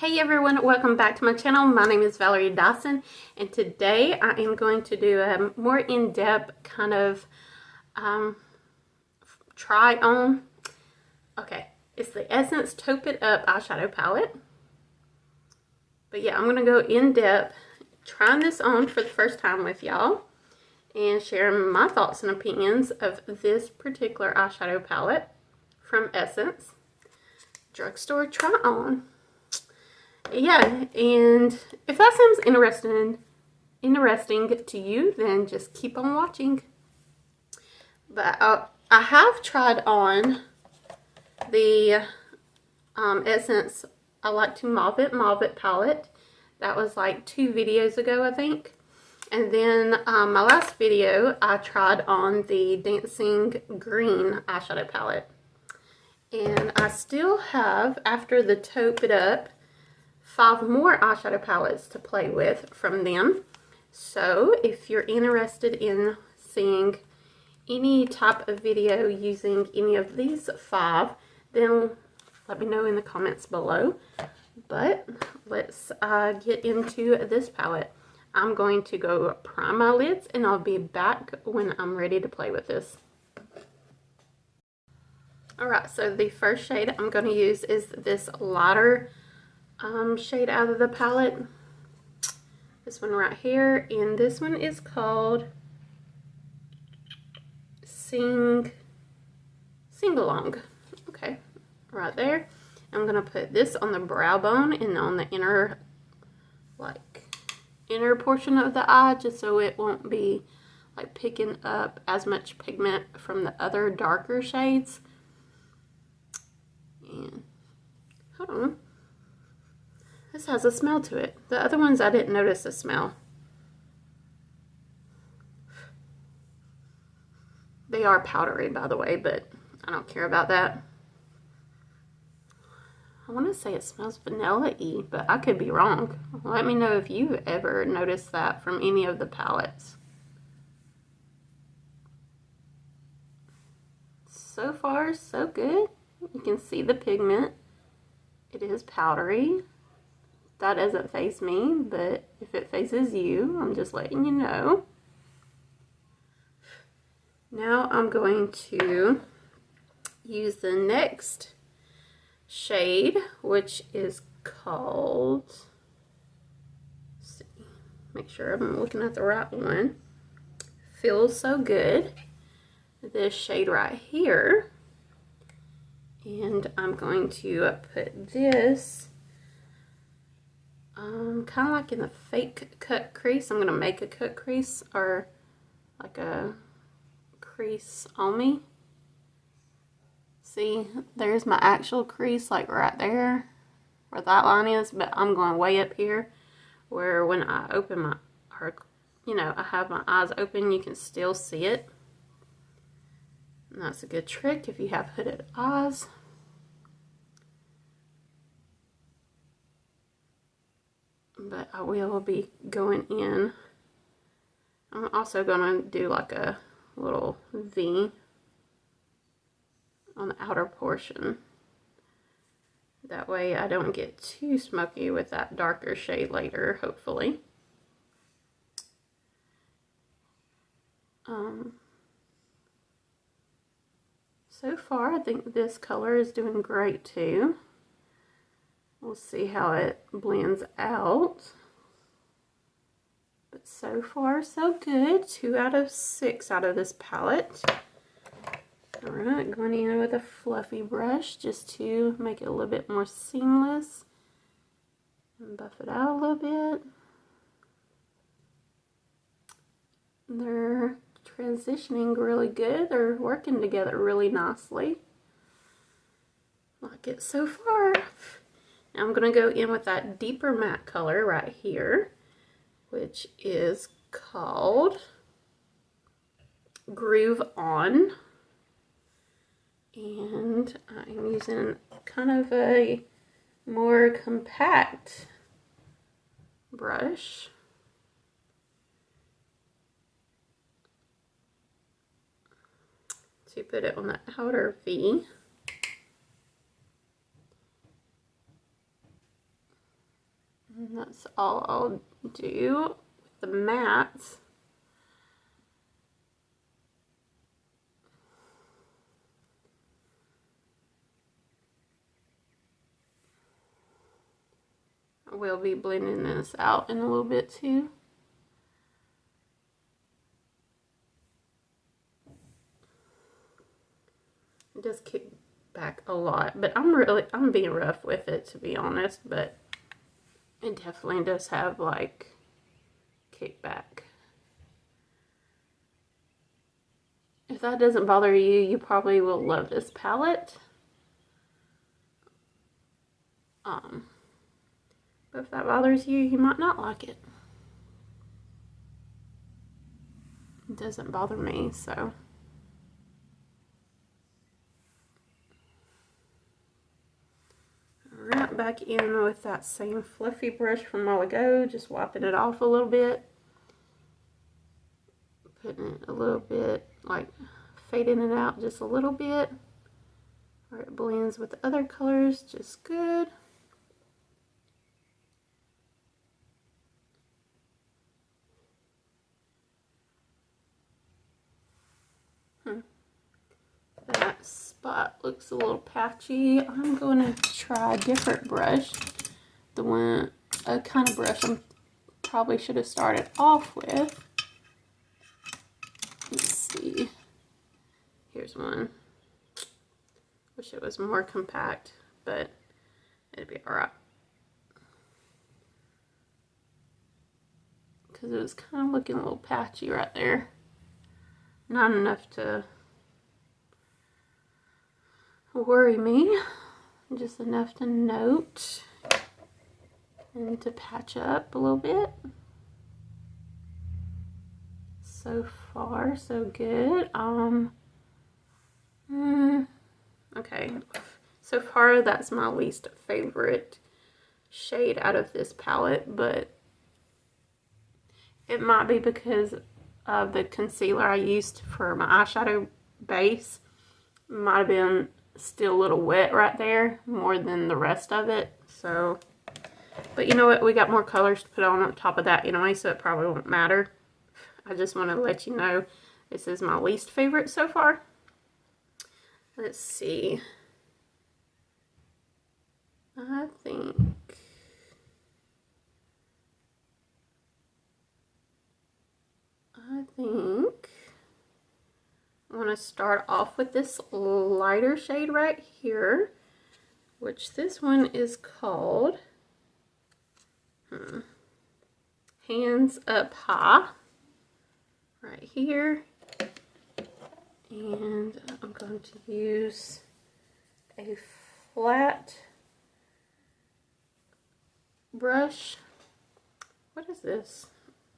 Hey everyone, welcome back to my channel. My name is Valerie Dawson, and today I am going to do a more in-depth kind of try on. Okay, it's the Essence Taupe It Up eyeshadow palette. But yeah, I'm going to go in-depth trying this on for the first time with y'all and sharing my thoughts and opinions of this particular eyeshadow palette from Essence Drugstore try on. Yeah, and if that seems interesting to you, then just keep on watching. But I have tried on the Essence I Like to Mauve It palette. That was like 2 videos ago, I think. And then my last video, I tried on the Dancing Green eyeshadow palette. And I still have, after the Taupe It Up, 5 more eyeshadow palettes to play with from them. So if you're interested in seeing any type of video using any of these 5, then let me know in the comments below. But let's get into this palette. I'm going to go prime my lids, and I'll be back when I'm ready to play with this. Alright, so the first shade I'm going to use is this lighter shade out of the palette. This one right here, and this one is called Sing Along. Okay, right there. I'm gonna put this on the brow bone and on the inner portion of the eye, just so it won't be like picking up as much pigment from the other darker shades. And hold on. This has a smell to it. The other ones I didn't notice the smell. They are powdery, by the way, but I don't care about that. I want to say it smells vanilla-y, but I could be wrong. Let me know if you've ever noticed that from any of the palettes. So far, so good. You can see the pigment. It is powdery. That doesn't faze me, but if it fazes you, I'm just letting you know. Now I'm going to use the next shade, which is called, let's see, make sure I'm looking at the right one. Feels So Good. This shade right here. And I'm going to put this kind of like in the fake cut crease. I'm going to make a cut crease, or like a crease on me. See, there's my actual crease, like right there where that line is, but I'm going way up here where when I open my, or you know, I have my eyes open, you can still see it. And that's a good trick if you have hooded eyes. But I will be going in. I'm also going to do like a little V on the outer portion. That way I don't get too smoky with that darker shade later, hopefully. So far, I think this color is doing great too. We'll see how it blends out. But so far, so good. 2 out of 6 out of this palette. Alright, going in with a fluffy brush just to make it a little bit more seamless. And buff it out a little bit. They're transitioning really good. They're working together really nicely. Like it so far. Now I'm going to go in with that deeper matte color right here, which is called Groove On. And I'm using kind of a more compact brush. To put it on the outer V. And that's all I'll do with the mattes. I will be blending this out in a little bit too. It does kick back a lot, but I'm being rough with it, to be honest, but it definitely does have like kickback. If that doesn't bother you, you probably will love this palette. But if that bothers you, you might not like it. It doesn't bother me, so. Right back in with that same fluffy brush from a while ago, just wiping it off a little bit. Putting it a little bit, like fading it out just a little bit, where it blends with the other colors just good. That spot looks a little patchy. I'm going to try a different brush. A kind of brush I probably should have started off with. Let's see. Here's one. Wish it was more compact, but it'd be alright. Because it was kind of looking a little patchy right there. Not enough to worry me, just enough to note and to patch up a little bit. So far, so good. Okay, so far that's my least favorite shade out of this palette, but it might be because of the concealer I used for my eyeshadow base. Might have been still a little wet right there more than the rest of it. So, but you know what, we got more colors to put on top of that anyway, so it probably won't matter. I just want to let you know this is my least favorite so far. Let's see. I think I want to start off with this lighter shade right here, which this one is called Hands Up High, right here. And I'm going to use a flat brush. What is this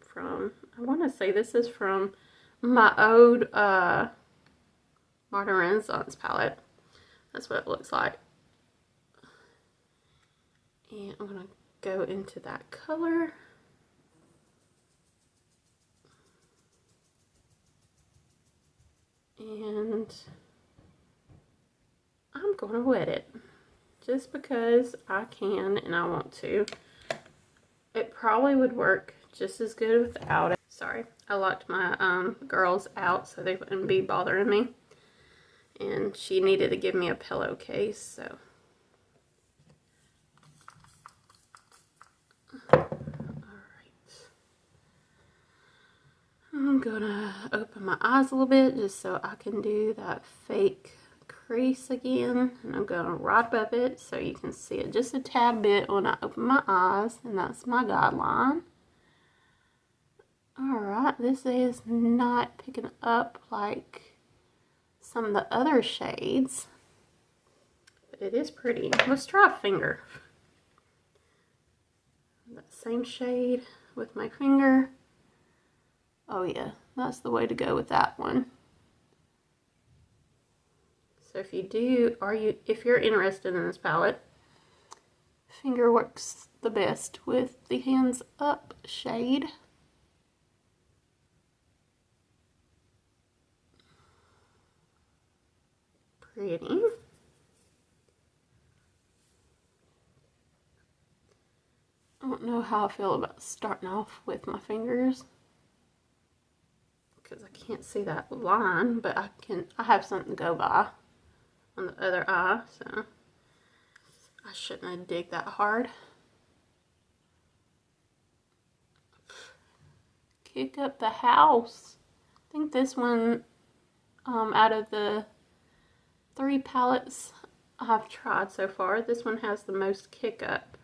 from? I want to say this is from my old Modern Renaissance palette. That's what it looks like. And I'm going to go into that color. And I'm going to wet it. Just because I can and I want to. It probably would work just as good without it. Sorry, I locked my girls out so they wouldn't be bothering me. And she needed to give me a pillowcase, so. Alright. I'm gonna open my eyes a little bit just so I can do that fake crease again. And I'm gonna right above it so you can see it just a tad bit when I open my eyes. And that's my guideline. Alright, this is not picking up like some of the other shades, but it is pretty. Let's try a finger. That same shade with my finger. Oh yeah, that's the way to go with that one. So if you're interested in this palette, finger works the best with the Hands Up shade. Pretty. I don't know how I feel about starting off with my fingers, because I can't see that line, but I have something to go by on the other eye, so I shouldn't have digged that hard. Kick up the house. I think this one, out of the 3 palettes I've tried so far, this one has the most kick up.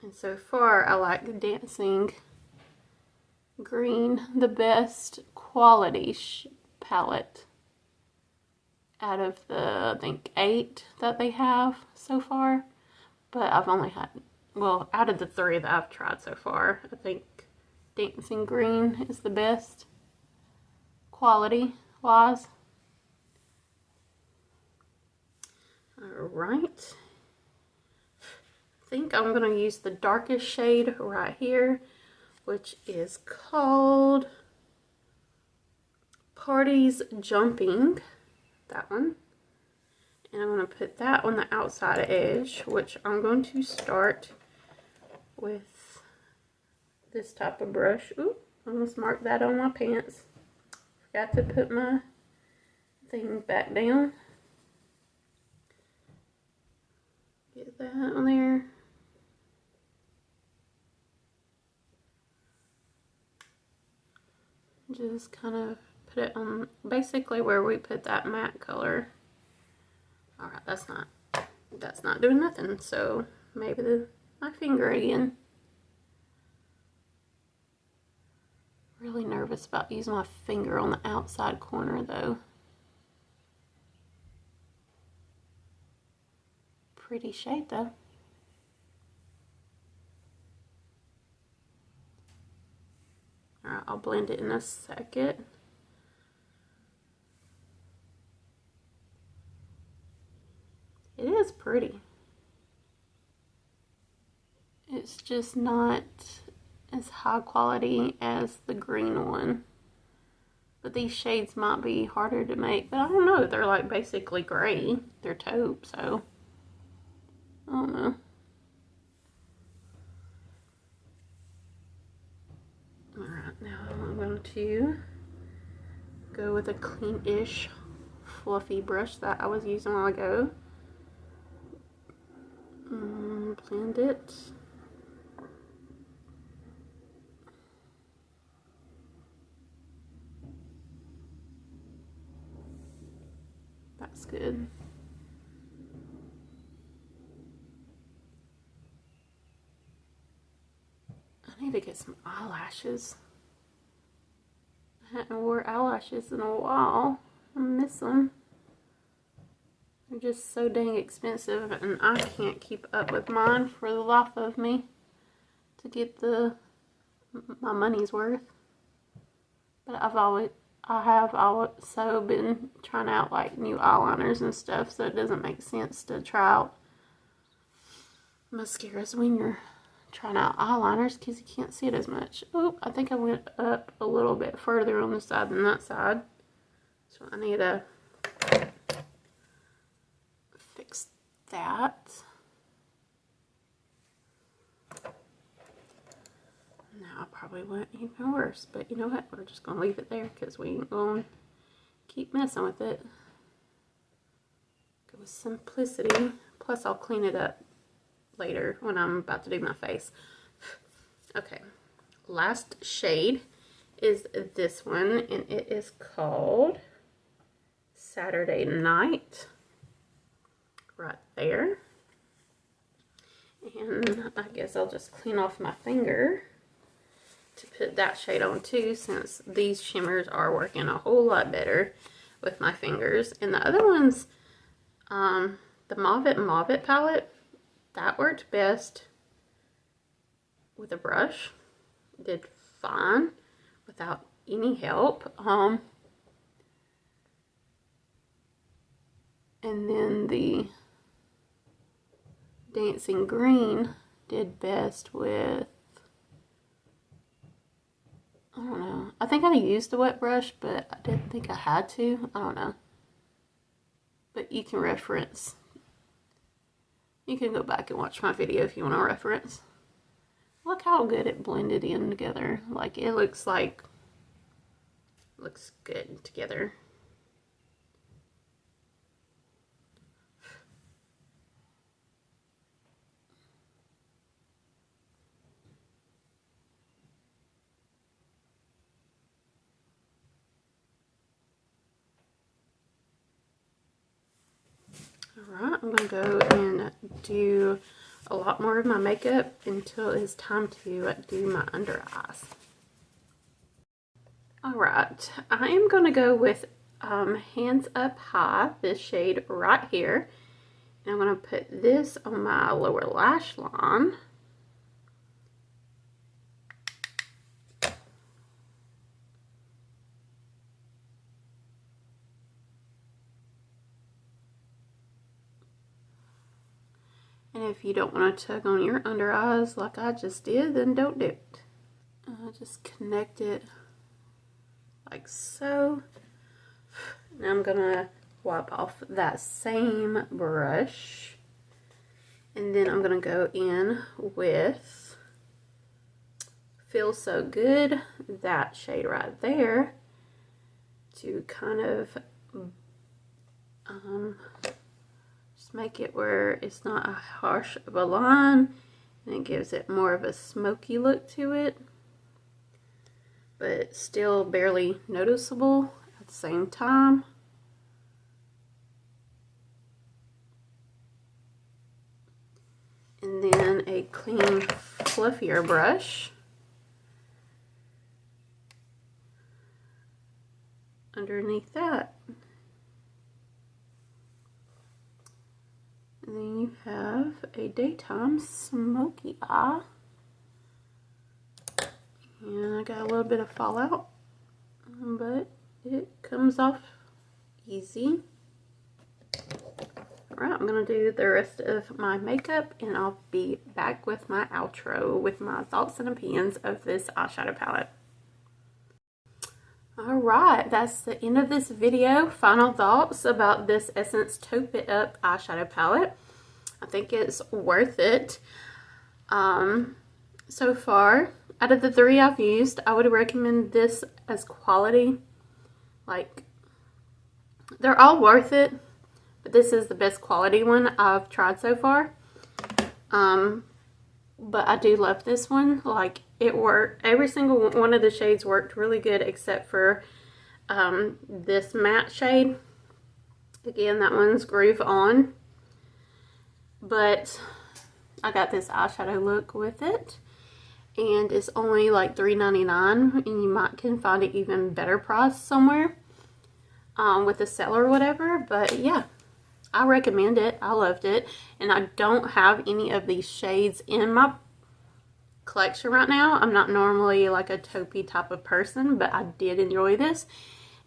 And so far, I like Dancing Green, the best quality palette out of the, I think, 8 that they have so far. But I've only had, well, out of the 3 that I've tried so far, I think Dancing Green is the best quality-wise. Alright. I think I'm going to use the darkest shade right here, which is called Parties Jumping. That one. And I'm going to put that on the outside edge, which I'm going to start with this type of brush. Ooh, I almost marked that on my pants. Forgot to put my thing back down. Get that on there. Just kind of put it on basically where we put that matte color. Alright, that's not doing nothing, so maybe my finger again. Really nervous about using my finger on the outside corner though. Pretty shade though. Alright, I'll blend it in a second. It is pretty. It's just not as high quality as the green one. But these shades might be harder to make. But I don't know. They're like basically gray. They're taupe, so I don't know. Alright, now I'm going to go with a clean-ish fluffy brush that I was using a while ago. Blend it. That's good. I need to get some eyelashes. I haven't wore eyelashes in a while. I miss them. They're just so dang expensive, and I can't keep up with mine for the life of me to get my money's worth. But I have also been trying out like new eyeliners and stuff, so it doesn't make sense to try out mascaras when you're trying out eyeliners because you can't see it as much. Oh, I think I went up a little bit further on this side than that side, so I need to fix that. Now I probably went even worse, but you know what? We're just going to leave it there because we ain't going to keep messing with it. Go with simplicity. Plus I'll clean it up later when I'm about to do my face. Okay, last shade is this one, and it is called Saturday Night. Right there. And I guess I'll just clean off my finger to put that shade on too, since these shimmers are working a whole lot better with my fingers. And the other ones, the Mauve palette, that worked best with a brush. Did fine without any help. And then the Dancing Green did best with, I don't know. I think I used the wet brush, but I didn't think I had to. I don't know. But you can reference You can go back and watch my video if you want a reference. Look how good it blended in together. Like, it looks good together. Alright, I'm going to go and do a lot more of my makeup until it's time to do my under eyes. Alright, I am going to go with Hands Up High, this shade right here. And I'm going to put this on my lower lash line. And if you don't want to tug on your under eyes like I just did, then don't do it. Just connect it like so. Now I'm gonna wipe off that same brush. And then I'm gonna go in with Feels So Good, that shade right there, to kind of make it where it's not a harsh of a line, and it gives it more of a smoky look to it, but still barely noticeable at the same time. And then a clean, fluffier brush underneath that. And then you have a daytime smoky eye. And I got a little bit of fallout, but it comes off easy. Alright, I'm going to do the rest of my makeup and I'll be back with my outro with my thoughts and opinions of this eyeshadow palette. Alright, that's the end of this video. Final thoughts about this Essence Taupe It Up eyeshadow palette. I think it's worth it. So far, out of the 3 I've used, I would recommend this as quality. Like, they're all worth it, but this is the best quality one I've tried so far. But I do love this one. Like, it worked. Every single one of the shades worked really good except for this matte shade. Again, that one's Groove On. But I got this eyeshadow look with it. And it's only like $3.99, and you can find it even better price somewhere with a seller or whatever. But yeah, I recommend it. I loved it. And I don't have any of these shades in my collection right now. I'm not normally like a taupey type of person, but I did enjoy this.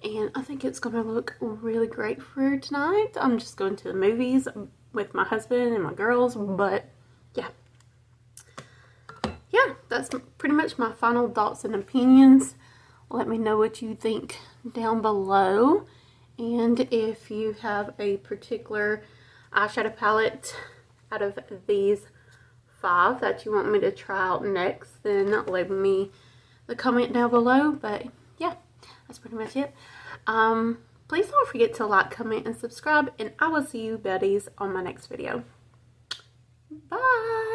And I think it's going to look really great for tonight. I'm just going to the movies with my husband and my girls, but yeah. Yeah, that's pretty much my final thoughts and opinions. Let me know what you think down below. And if you have a particular eyeshadow palette out of these 5 that you want me to try out next, then leave me the comment down below. But yeah, that's pretty much it. Please don't forget to like, comment, and subscribe, and I will see you buddies on my next video. Bye!